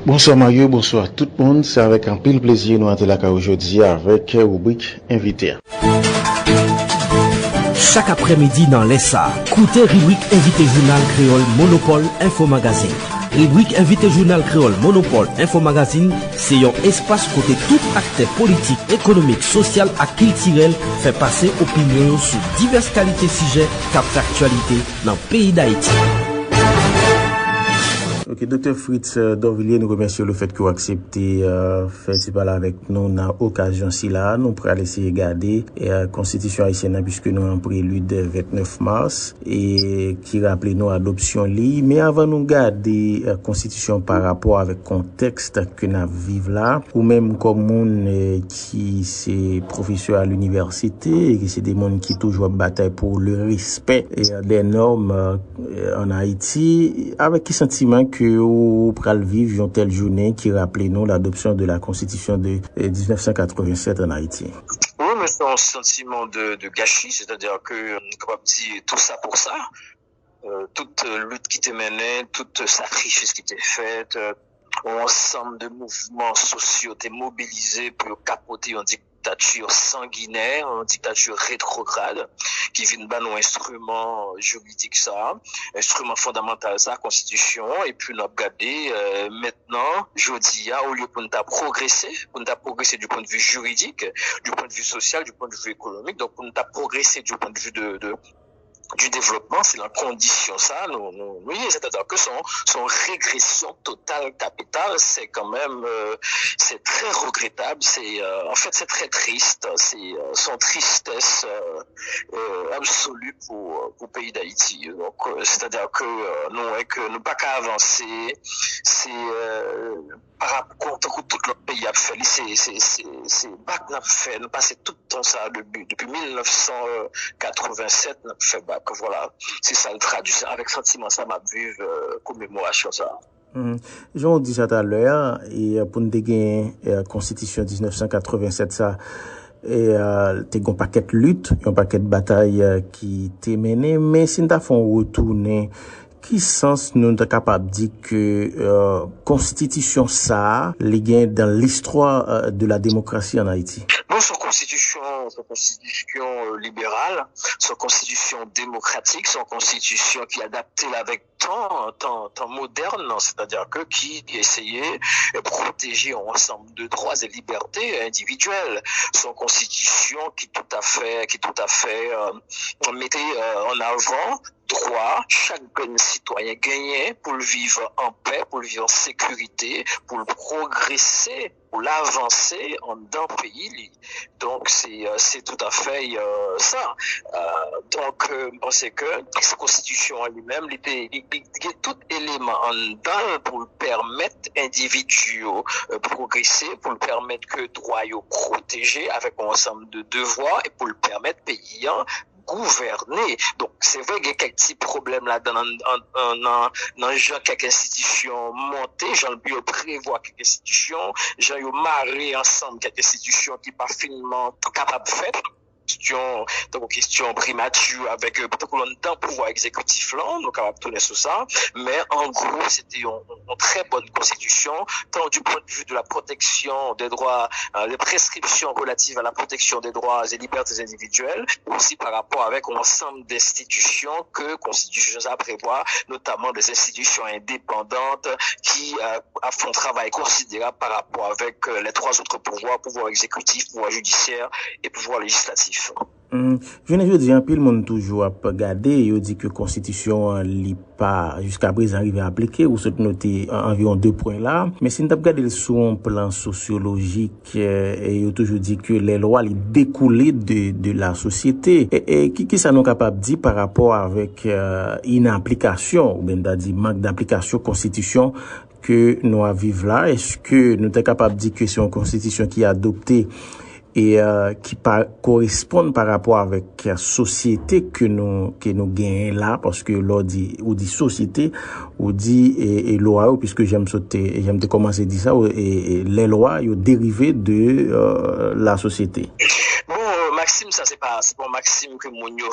Bonsoir Mario, bonsoir tout le monde. C'est avec un pile plaisir nous sommes là aujourd'hui avec rubrique invité. Chaque après-midi dans l'ESA, écoutez rubrique invité journal créole Monopole Info Magazine. Rubrique invité journal créole Monopole Info Magazine, c'est un espace côté tout acteur politique, économique, social et culturel fait passer opinion sur diverses qualités sujets cap d'actualité dans le pays d'Haïti. Ok, Dr. Fritz Dorvilliers, nous remercions le fait que vous acceptez faire ce parler avec nous dans l'occasion si là. Nous pourrons laisser regarder la Constitution haïtienne puisque nous avons prélude le 29 mars et qui rappelle nous adoption li. Mais avant nous garder la Constitution par rapport avec le contexte que nous vivons là, ou même comme monde qui c'est professeur à l'université et qui c'est des monde qui toujours bataille pour le respect des normes en Haïti, avec quel sentiment que ou pral vivre une telle journée qui rappelle nous l'adoption de la Constitution de 1987 en Haïti. Oui, mais c'est un sentiment de gâchis, c'est-à-dire que on peut dire tout ça pour ça, toute lutte qui était menée, toute sacrifice qui était faite, un ensemble de mouvements sociaux étaient mobilisés pour capoter un dictature sanguinaire, une dictature rétrograde, qui vient de nos instruments juridiques ça, instrument fondamental ça, constitution, et puis nous avons regardé, maintenant, jeudi, au lieu pour nous progresser du point de vue juridique, du point de vue social, du point de vue économique, donc pour nous progresser du point de vue du développement, c'est la condition ça, oui, c'est-à-dire que son régression totale capitale, c'est quand même, c'est très regrettable, en fait, c'est très triste, c'est son tristesse absolue pour le pays d'Haïti. Donc, c'est-à-dire que nous pas qu'à avancer, c'est par rapport à tout le pays a fait, c'est bac n'a fait, nous passé tout le temps ça depuis 1987 n'a fait bac. Voilà, c'est ça le traduction avec sentiment ça m'a vu commémoration ça. J'en dis ça tout à l'heure et pour nous gagner Constitution 1987 ça et t'es un paquet de luttes, un paquet de batailles qui t'est mené, mais si nous font retourner qui sens nous sommes capables de dire que constitution ça les gains dans l'histoire de la démocratie en Haïti? Bon, son constitution libérale, son constitution démocratique, son constitution qui est adaptée avec temps moderne, c'est-à-dire que qui essayait de protéger un ensemble de droits et libertés individuelles. Son constitution qui tout à fait mettait en avant droit, chaque citoyen gagnait pour le vivre en paix, pour le vivre en sécurité, pour le progresser, pour l'avancer en d'un pays. Donc c'est tout à fait ça. Donc je pense que cette constitution en lui-même, il y a tout élément en dedans pour permettre individus progresser, pour le permettre que droit yo protégé avec un ensemble de devoirs et pour le permettre paysan gouverner. Donc, c'est vrai qu'il y a quelques petits problèmes là dans quelques institutions montées, j'en bio prévoit quelques institutions, j'en yo marré ensemble quelques institutions qui pas finalement capables de faire. Question primature avec peut-être longtemps pouvoir exécutif là, nous capables de tourner sur ça, mais en gros c'était une très bonne constitution, tant du point de vue de la protection des droits, les prescriptions relatives à la protection des droits et libertés individuelles, aussi par rapport avec un ensemble d'institutions que constitution ça prévoit, notamment des institutions indépendantes qui font un travail considérable par rapport avec les trois autres pouvoir exécutif, pouvoir judiciaire et pouvoir législatif. Je ne veux dire, un peu le monde toujours a regardé, il dit que constitution n'est pas jusqu'à présent arrivé à appliquer, ou se noter environ 2 points là. Mais si nous regardons sur un plan sociologique, et il toujours dit que les lois les découlent de la société. Et qui ça nous capable de dire par rapport avec une application, ou bien dit manque d'application constitution que nous vivons là? Est-ce que nous sommes capables de dire que c'est une constitution qui est adoptée et qui correspondent par rapport avec la société que nous gagnons là, parce que l'on dit société ou dit et loi, puisque j'aime te commencer à dire ça, et les lois sont dérivées de la société. Bon, maxime, ça c'est pas maxime que mon yo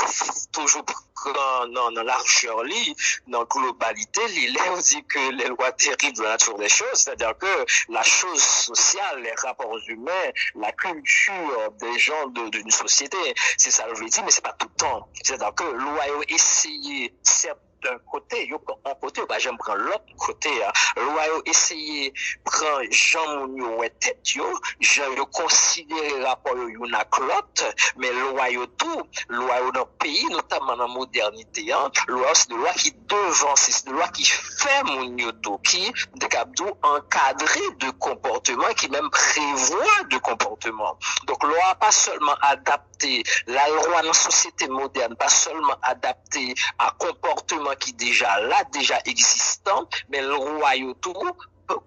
toujours prend dans largeur li, dans globalité, il est dit que les lois terribles de la nature des choses, c'est-à-dire que la chose sociale, les rapports humains, la culture des gens d'une société, c'est ça le veut dire, mais c'est pas tout le temps. C'est-à-dire que loi essayer certes d'un côté, yo en côté, bah j'aime prendre l'autre côté. Loi yo essayer prendre Jean Mounio et tête yo, yo considérer rapport yo yon ak l'autre, mais loi yo tout, loi yo dans le pays, notamment dans la modernité, loi c'est de loi qui devance, c'est de loi qui fait Mounio tout, qui de capdou encadré de comportement, qui même prévoit de comportement. Donc loi pas seulement adapté, la loi dans la société moderne, pas seulement adapté à comportement qui déjà là, déjà existant, mais le royauté peut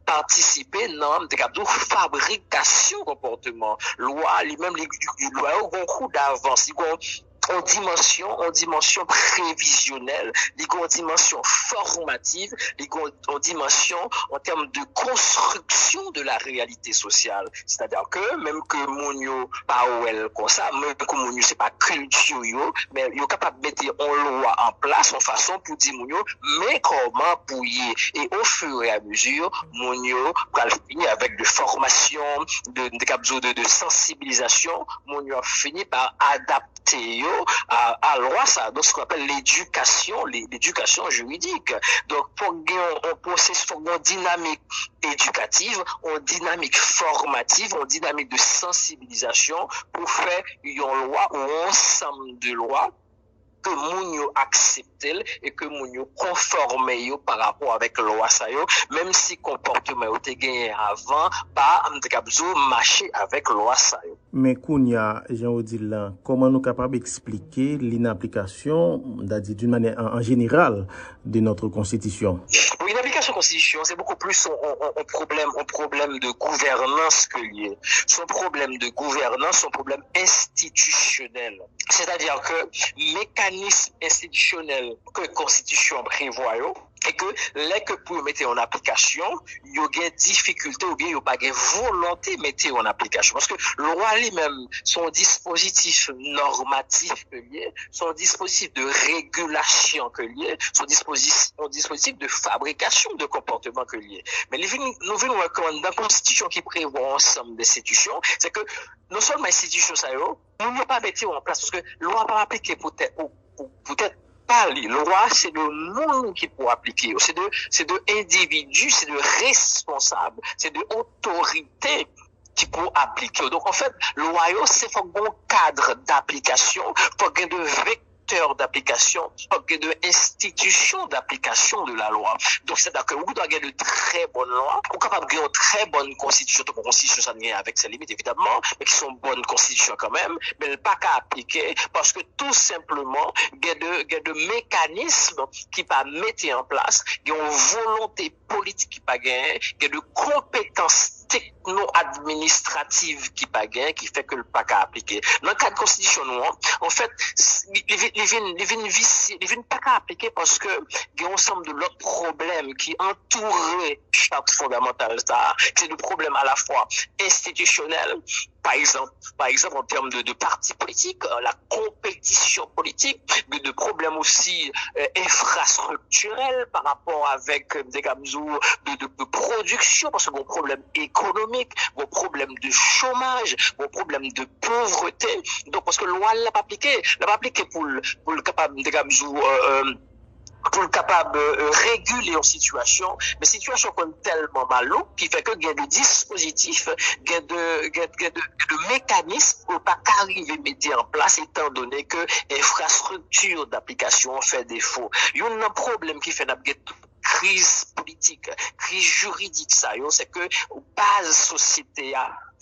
participer dans la fabrication comportement. Loi, lui-même, les lois ont un coup d'avance, en dimension prévisionnelle, en dimension formative, en dimension en termes de construction de la réalité sociale. C'est-à-dire que même que Mounio pas comme ça, même que Mounio c'est pas culture mais yo capable de mettre une loi en place en façon pour dire Mounio mais comment pour y et au fur et à mesure Mounio va finir avec de formation, de sensibilisation, Mounio a fini par adapter à loi ça, donc ce qu'on appelle l'éducation juridique. Donc pour un processus, pour une dynamique éducative, une dynamique formative, une dynamique de sensibilisation pour faire une loi ou un ensemble de lois que Mounio accepte et que Mounio conforme par rapport avec la loi ça yo, même si comportement yo te gagné avant pas marcher avec la loi ça yo. Mais Kounia, Jean-Odile là, comment nous capable d'expliquer l'inapplication d'une manière en général de notre constitution? Oui, l'application constitution, c'est beaucoup plus un problème de gouvernance que lié. Son problème de gouvernance, son problème institutionnel. C'est-à-dire que mécanisme institutionnel que la Constitution prévoit, et que les que pour mettre en application, il y a des difficultés ou bien il n'y a pas de volonté de mettre en application. Parce que le loi lui-même, son dispositif normatif que lié, son dispositif de régulation que lié, son dispositif de fabrication de comportement que lié. Mais nous venons dans la Constitution qui prévoit ensemble des institutions, c'est que non seulement institutions ça nous ne pas mettre en place parce que la loi pas appliquer peut-être pas les lois, c'est de monde qui pour appliquer, c'est de individus, c'est de responsables, c'est de autorités qui pour appliquer. Donc en fait, loi c'est un bon cadre d'application pour gagner de vecteurs d'application, de institutions d'application de la loi. Donc, c'est-à-dire que vous doit avoir de très bonnes lois, vous capable de une très bonne constitution, donc constitution ça vient avec ses limites évidemment, mais qui sont bonnes constitutions quand même, mais pas qu'à appliquer parce que tout simplement, il y a de mécanismes qui pas mettre en place, il y a une volonté politique qui pas gagner, il y a de compétences techno-administrative qui pas gain, qui fait que le pas qu'à appliquer. Dans le cadre de constitution, en fait, les vins pas qu'à appliquer parce que il y a un ensemble de l'autre problèmes qui entouraient chaque fondamental ça. C'est le problème à la fois institutionnel, par exemple en termes de partis politiques, la compétition politique, de problèmes aussi infrastructurels par rapport avec des gamzous de production, parce que bon problème économique, bon problème de chômage, bon problème de pauvreté. Donc parce que la loi l'a pas appliqué pour le capable des gamzous pour le capable réguler une situation, mais situation comme tellement malo qui fait que il y a des dispositifs, il y a de mécanismes pour pas arriver à mettre en place étant donné que l'infrastructure d'application fait défaut. Il y a un problème qui fait crise politique, crise juridique ça, c'est que base société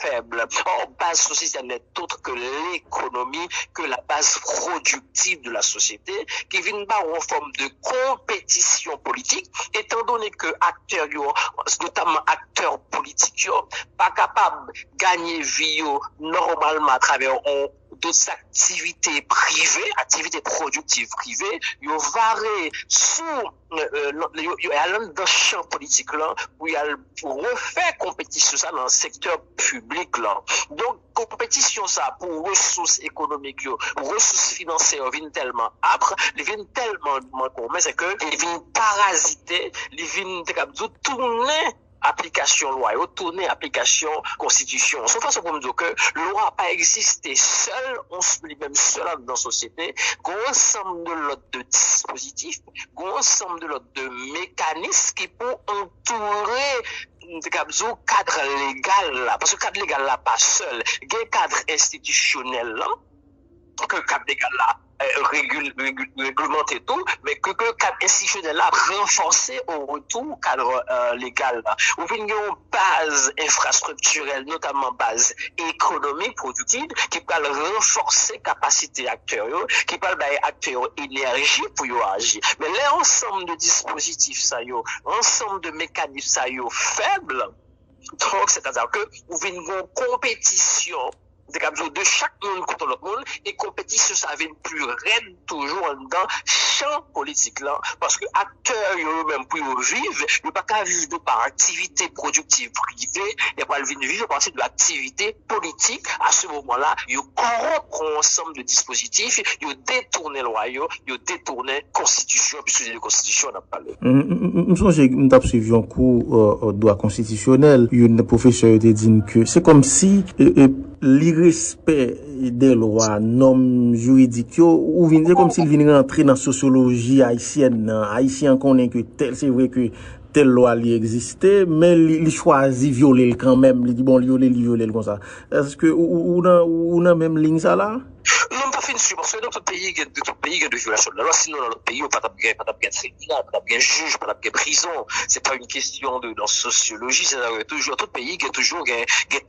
faible. Or, base société n'est autre que l'économie, que la base productive de la société, qui vient pas en forme de compétition politique, étant donné que acteurs, notamment acteurs politiques, pas capables de gagner vie normalement à travers d'autres activités privées, activités productives privées, ils varé sous allant dans le champ politique là, où il a refait compétition ça dans le secteur public là. Donc compétition ça pour ressources économiques, pour ressources financières viennent tellement âpres, ils viennent tellement mais c'est que ils viennent parasiter, ils viennent tourner application loi et tourner application constitution. Sauf façon pour me dire que loi n'a pas existé seul, on se dit même seul dans la société, un ensemble de l'autre de dispositifs, un ensemble de l'autre de mécanismes qui pour entourer le cadre légal là, parce que le cadre légal là pas seul, il y a un cadre institutionnel là, que le cadre légal là réglementer tout, mais que le cadre institutionnel là renforcé au retour au cadre légal là. Ou bien une base infrastructurelle, notamment base économique productive, qui peut renforcer capacité acteurs, qui peut donner acteurs énergie pour y agir. Mais l'ensemble de dispositifs ça yo, ensemble de mécanismes ça yo faible, donc c'est-à-dire que ou bien une compétition de chaque monde contre l'autre monde et compétition ça vient plus raide toujours dans champ politique là parce que acteurs eux-mêmes pour vivre ils pas qu'à vivre de par activité productive privée et pas vivre à partir de l'activité politique. À ce moment-là ils corrompent ensemble de dispositifs, ils détournent loi, ils détournent constitution puisque la constitution n'a pas nous avons suivi un cours droit constitutionnel, une professeur te dit que c'est comme si l'irrespect des lois, normes juridiques, ou vient comme s'il vient rentrer dans la sociologie haïtienne. Haïtien connaît que tel, c'est vrai que telle loi existait, mais il choisit violer quand même. Il dit bon, violer comme ça. Est-ce que ou a même ligne ça là? Non, pas fini, parce que dans tout pays, il y a de violation de la loi. Sinon, dans notre pays, on n'a pas de tribunal, pas de juge, pas de prison. C'est pas une question de, dans sociologie, c'est toujours, tout pays, il y a toujours,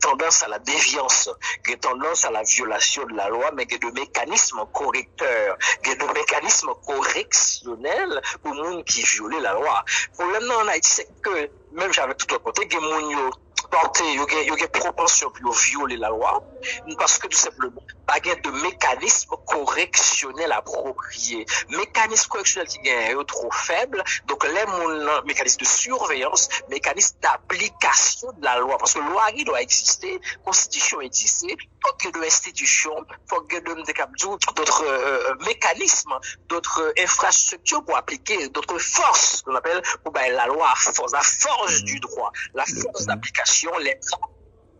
tendance à la déviance, il y a tendance à la violation de la loi, mais il y a de mécanismes correcteurs, il y a de mécanismes correctionnels pour les gens qui violent la loi. Le problème en Haïti, c'est que, même j'avais tout le côté, il y a des gens porté, il y a une propension pour violer la loi, parce que tout simplement, pas de mécanisme correctionnel approprié. Mécanisme correctionnel qui est trop faible, donc les mécanismes de surveillance, mécanisme d'application de la loi, parce que la loi doit exister, constitution existe, faut qu'il y ait institutions, faut qu'il y ait d'autres mécanismes, d'autres infrastructures pour appliquer, d'autres forces qu'on appelle pour la loi, la force du droit, la force d'application, les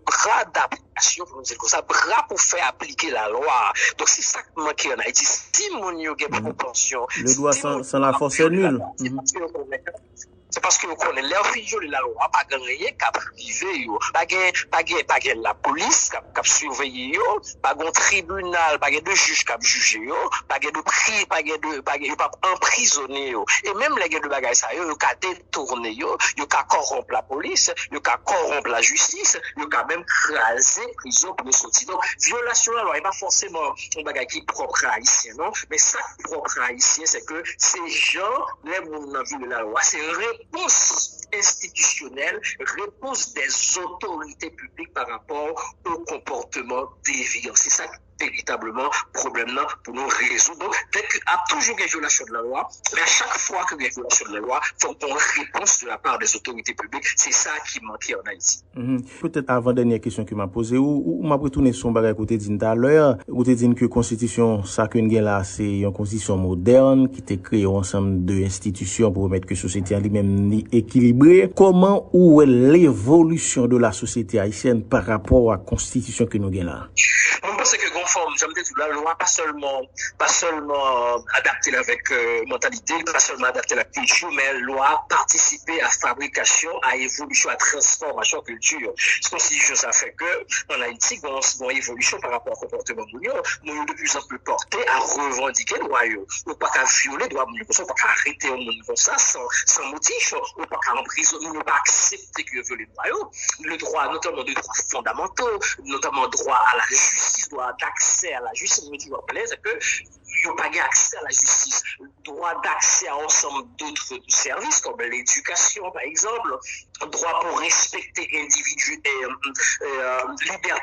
bras d'application, pour nous dire comme ça, bras pour faire appliquer la loi. Donc c'est ça qui manque en Haïti. Si mon yo a propension, le droit sans la force est nul. C'est parce que vous connaissez leur figure la loi, pas gagner cap privé yo, pas gain la police cap surveiller yo, pas un tribunal, pas de juge cap juger yo, pas de prix, pas emprisonner yo. Et même les gars de bagay ça yo ka détourner yo ka corrompre la police, yo ka corrompre la justice, yo ka même craser prison pour sortir. Donc violation de la loi est pas forcément un bagay qui propre à haïtien non, mais ça propre à haïtien c'est que ces gens les moun nan viole la loi, c'est réponse institutionnelle, réponse des autorités publiques par rapport au comportement déviant. C'est ça véritablement problème là pour nous résoudre. Donc, dès qu'il y a toujours une violation de la loi, mais à chaque fois qu'il y a une violation de la loi, il faut qu'on réponse de la part des autorités publiques. C'est ça qui manquait en Haïti. Peut-être avant dernière question que m'a posée, ou m'a retourné son bagage côté dit tout à l'heure, ou te dit que constitution ça que nous là c'est une constitution moderne qui te créé ensemble de institutions pour permettre que la société en lui-même équilibrée. Comment ou est l'évolution de la société haïtienne par rapport à la constitution que nous avons là? Je pense que conforme, j'aime dire la loi pas seulement adapter avec mentalité, pas seulement adapter la culture, mais la loi participer à fabrication, à évolution, à transformation culture. Ce constitution ça fait que en Haïti, on évolution par rapport au comportement nous de plus en plus porté à revendiquer le droit, ou pas qu'à violer le droit, ou pas qu'à arrêter un monde comme ça sans motif, ou pas qu'à emprisonner, ou pas accepter que viole le droit, notamment des droits fondamentaux, notamment droit à la justice, droit d'accès à la justice, me dit c'est que n'ont pas accès à la justice, droit d'accès à ensemble d'autres services comme l'éducation par exemple, droit pour respecter liberté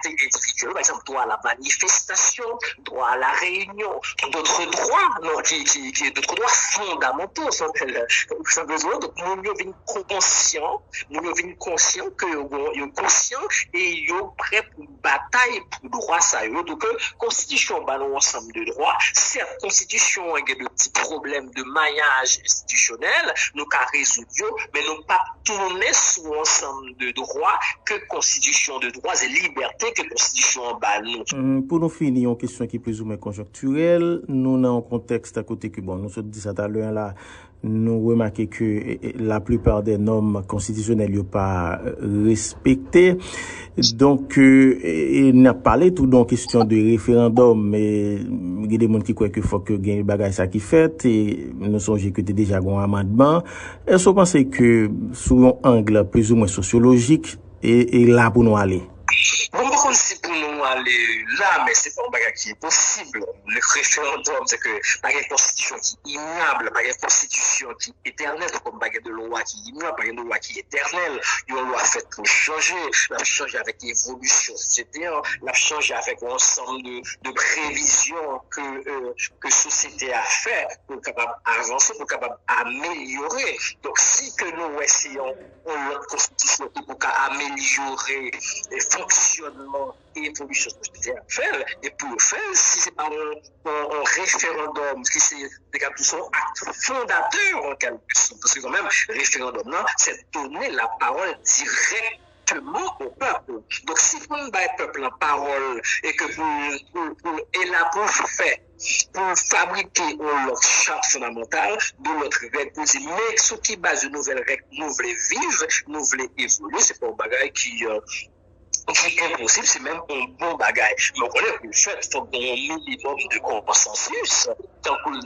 individuelle, par exemple droit à la manifestation, droit à la réunion, d'autres droits, non, d'autres droits fondamentaux, ça besoin donc nous vinn conscient que yo conscient et yo prêt pour bataille pour droit ça yo. Donc constitution ba un ensemble de droits, certes constitution a des petits problèmes de maillage institutionnel, nous ka résoudre mais nous pas tourner sous ensemble de droits que constitution de droits et libertés que constitution ba nous. Pour nous finir, une question qui est plus ou moins conjoncturelle, nous dans un contexte à côté que bon, nous se dit ça tout à l'heure là, nous remarquons que la plupart des normes constitutionnelles n'ont pas respectées. Donc, il n'a pas parlé tout dans question de référendum, mais il y a des gens qui croient qu'il faut que il y ait des bagages ça qui fait, et nous songez que tu déjà un amendement. Est-ce que vous pensez que, sous un angle plus ou moins sociologique, et là pour nous aller? Bon, par contre, si pour nous aller là, mais c'est pas un bagage qui est possible. Le référendum, c'est que pas une constitution qui est immuable, pas une constitution qui est éternelle, comme bagage de loi qui est immuable, pas une loi qui est éternelle. Il y a une loi faite pour changer, la changer avec l'évolution, etc. La changer avec l'ensemble de prévisions que société a fait pour capable avancer, pour capable améliorer. Donc, si que nous essayons notre constitution pour améliorer les fonctionnement et évolution sociétaire à faire, et pour le faire, si c'est pas un référendum, si c'est des cas qui sont actes fondateurs en quelque sorte, parce que quand même, référendum, là, c'est donner la parole directement au peuple. Donc, si vous ne baillez peuple la parole et que pour fabriquer notre charte fondamentale, de notre règle, mais sur qui base de nouvelles règles, nous voulons vivre, nous voulons évoluer, c'est pas un bagage qui est impossible, c'est même un bon bagage. Mais on connaît que le fait, il faut qu'il y ait un minimum de consensus. Tant qu'on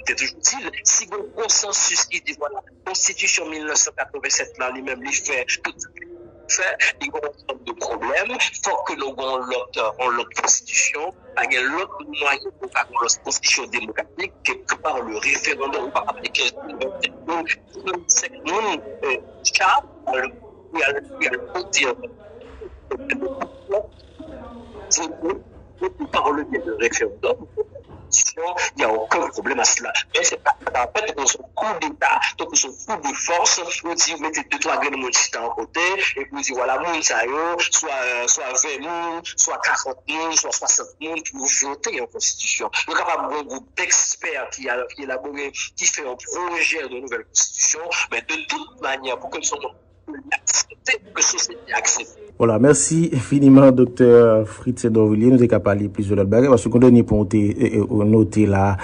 t'est toujours dit, si il y a un consensus qui dit, voilà, la Constitution 1987, là, lui-même, il fait tout fait, il y a un ensemble de problèmes. Il faut que nous ayons l'autre constitution, il y a l'autre moyen pour avoir une constitution démocratique, quelque part le référendum, ou pas appliquer c'est mon cas, il y a le dire par le biais de référendum, il n'y a aucun problème à cela. Mais c'est pas en fait qu'on son coup d'État, donc son coup de force, on dit vous mettez 2-3 graines de monde en côté, et puis vous dites voilà, moun ça soit 20 moun, soit 40 moun, soit 60 moun, pour voter en constitution. Donc capable un groupe d'experts qui élaboré, qui fait un projet de nouvelle constitution, mais de toute manière, pour que nous soyons que société accepte. Voilà, merci infiniment, docteur Fritz Dorvilliers. Nous avons parlé plusieurs autres bagages, parce qu'on donne pour noter là,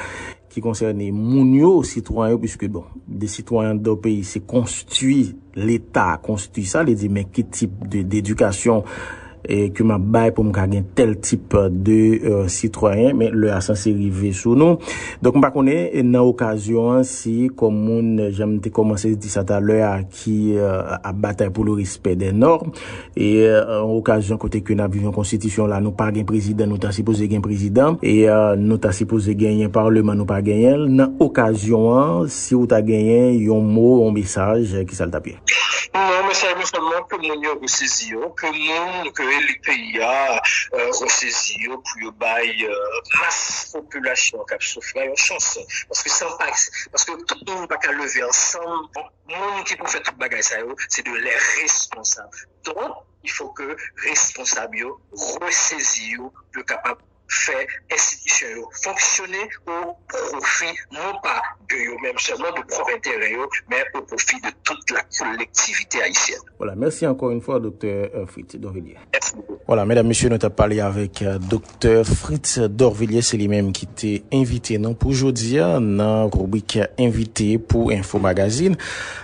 qui concerne Mounio, citoyens, puisque bon, des citoyens d'un pays, c'est constitue l'État, constitue ça, les dit, mais quel type d'éducation et que m'a bail pour me gagner tel type de citoyen, mais le a censé arriver sous nous. Donc on va connaître dans occasion si comme on j'aime commencer dire ça tout à l'heure qui a bataille pour le respect des normes et en occasion côté que nous vivons constitution là nous pas gain président, nous t'a supposé gain président et nous t'a supposé gagner un parlement, nous pas gagner. Dans occasion si ou t'a gagné un mot, un message qui ça le tapé. Non, mais c'est seulement que mon ressaisi, que les pays a ressaisi pour bailler masse population qui a souffert une chance parce que parce que tout le monde pas qu'à lever ensemble, monde qui peut faire tout bagage ça c'est de les responsables. Donc il faut que responsables ressaisissent le capable faire institution fonctionner au profit non pas de eux-mêmes seulement de propre intérêt mais au profit de toute la collectivité haïtienne. Voilà, merci encore une fois docteur Fritz Dorvilliers. Voilà, mesdames, messieurs, nous avons parlé avec docteur Fritz Dorvilliers, c'est lui-même qui était invité non pour aujourd'hui dans rubrique invité pour Info Magazine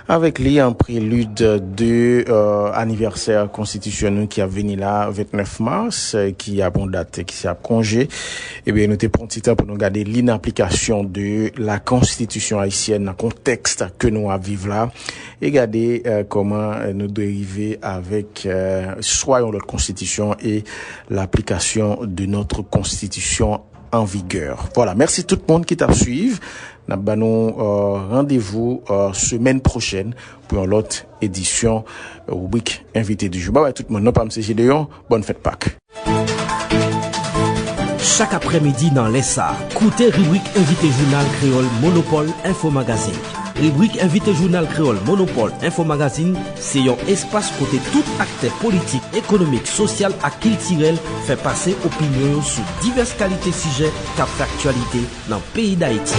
avec lui en prélude de anniversaire constitutionnel qui a venu là 29 mars qui a bon date qui s'est congé. Eh bien, nous t'es pris un petit temps pour nous regarder l'inapplication de la constitution haïtienne dans le contexte que nous vivons là et regarder comment nous dériver avec soit notre constitution et l'application de notre constitution en vigueur. Voilà, merci tout le monde qui t'a suivi. N'a ba nous rendez-vous semaine prochaine pour une autre édition rubrique invité du jour. Bye bye tout le monde. Non pas M. Gédéon, bonne fête Pâques. Chaque après-midi dans l'ESA, écoutez rubrique invité journal créole Monopole Info Magazine. Rubrique invité journal créole Monopole Info Magazine, c'est un espace côté tout acteur politique, économique, social et culturel fait passer opinion sur diverses qualités sujets cap d'actualité dans le pays d'Haïti.